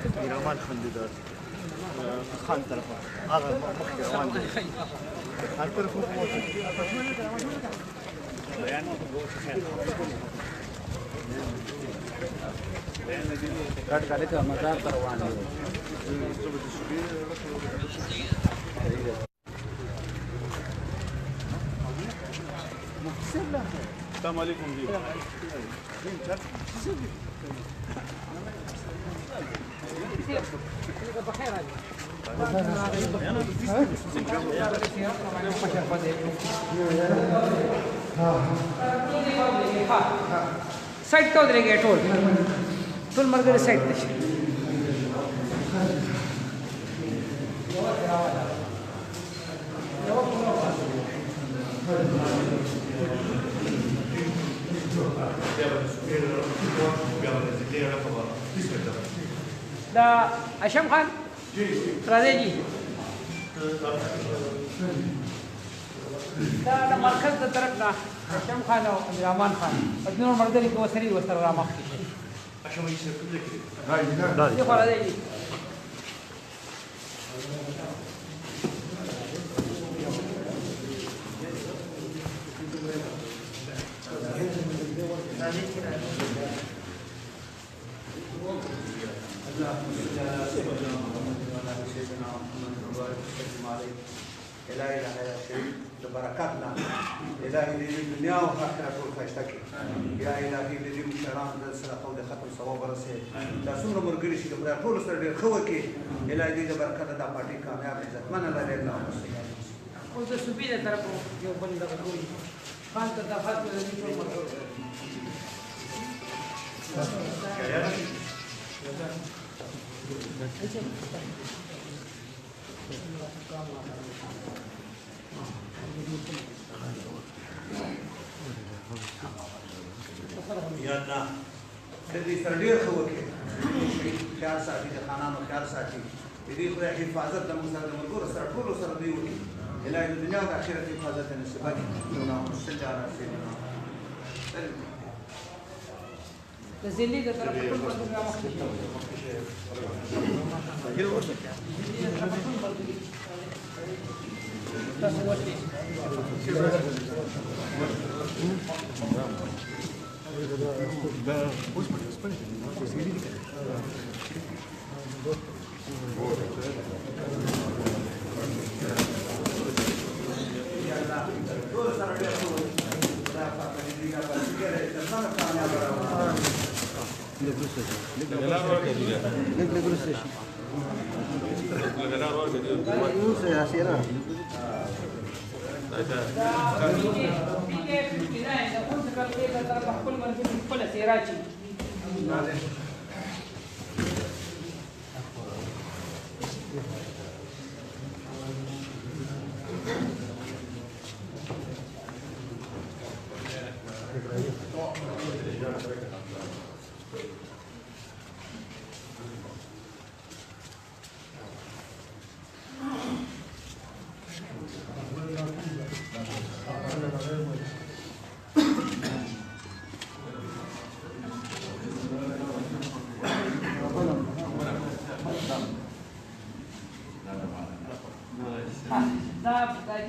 روان خندي دار خان طرفه هذا مخي روان دي خان طرفه يعني کټ کړه ته مزار ته روان دي السلام عليكم دي بخير साइड तो उधरेंगे टोल मरगढ़ साइड पे दा आशम खान राधे जी دا مرکز د طرف نه آشم خان او امان خان اجنور مرګري کو سری وسره را مخ شي عشان ما يصير كل كده دی خو راځي لا اله الا شيء بركاتنا الهي لي الدنيا واخره كل خشتك يا الهي لي مشران د سره قول ختم ثواب ورسه دا څومره مرګري شي د ټول سره ډیر خو کې الهي دې برکات د پارټي کامیاب عزت من الله دې الله او د صوبې د طرف یو بل د کوی خان ته د خاطر د دې مرګ یادنا د دې سره ډیر خو کې خیال ساتي د خانانو خیال ساتي دې خو حفاظت د موږ سره د مرګ سره ټول سره دی وي الهي د دنیا او آخرت حفاظت نصیب کړي صلی الله علیه وسلم د زلی د طرف ټول په دغه مخ کې تاسو ورته да господи смотрите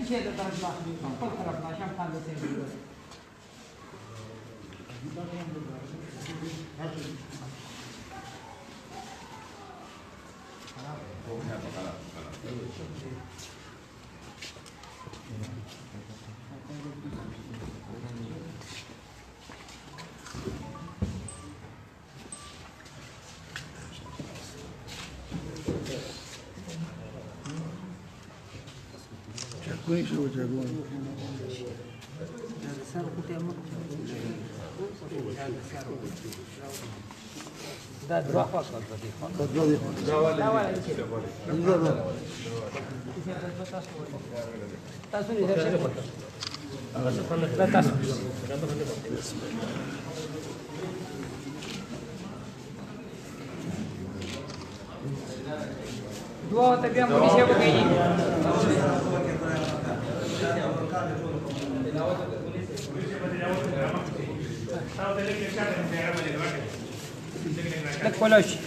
شيء ده طرف لا كل طرف لا عشان كان ده سيء كويس هو جاكون ده دوا فقط تاسو نه درشه لا تاسو دوا ته بیا مونږ یې وکړي لك ولا شيء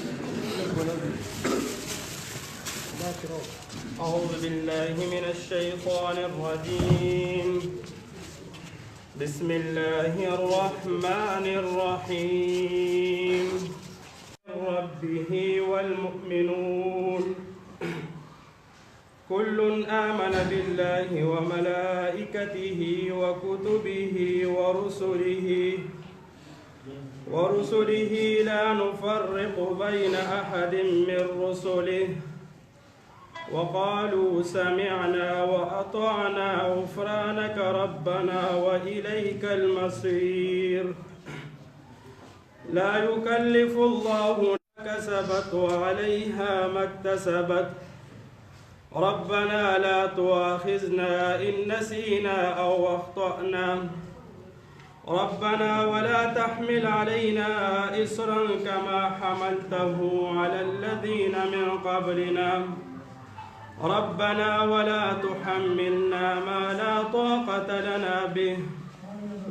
أعوذ بالله من الشيطان الرجيم. بسم الله الرحمن الرحيم. ربه والمؤمنون كل آمن بالله وملائكته وكتبه ورسله لا نفرق بين أحد من رسله وقالوا سمعنا وأطعنا غفرانك ربنا وإليك المصير. لا يكلف الله ما كسبت وعليها ما اكتسبت ربنا لا تؤاخذنا إن نسينا أو أخطأنا ربنا ولا تحمل علينا إصرا كما حملته على الذين من قبلنا ربنا ولا تحملنا ما لا طاقة لنا به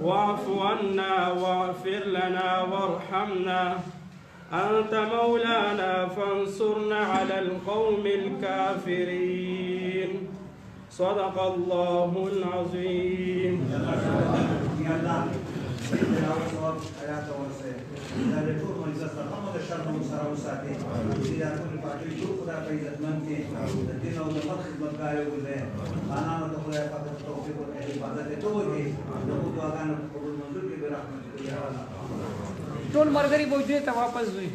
واعف عنا واغفر لنا وارحمنا أنت مولانا فانصرنا على القوم الكافرين. صدق الله العظيم. ټول مرګري بوجي ته واپس وي.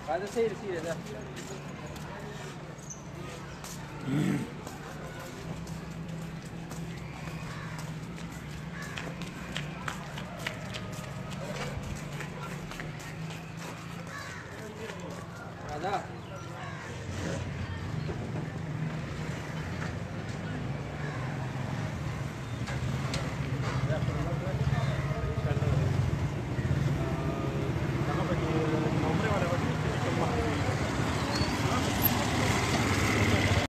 هذا سير ده هذا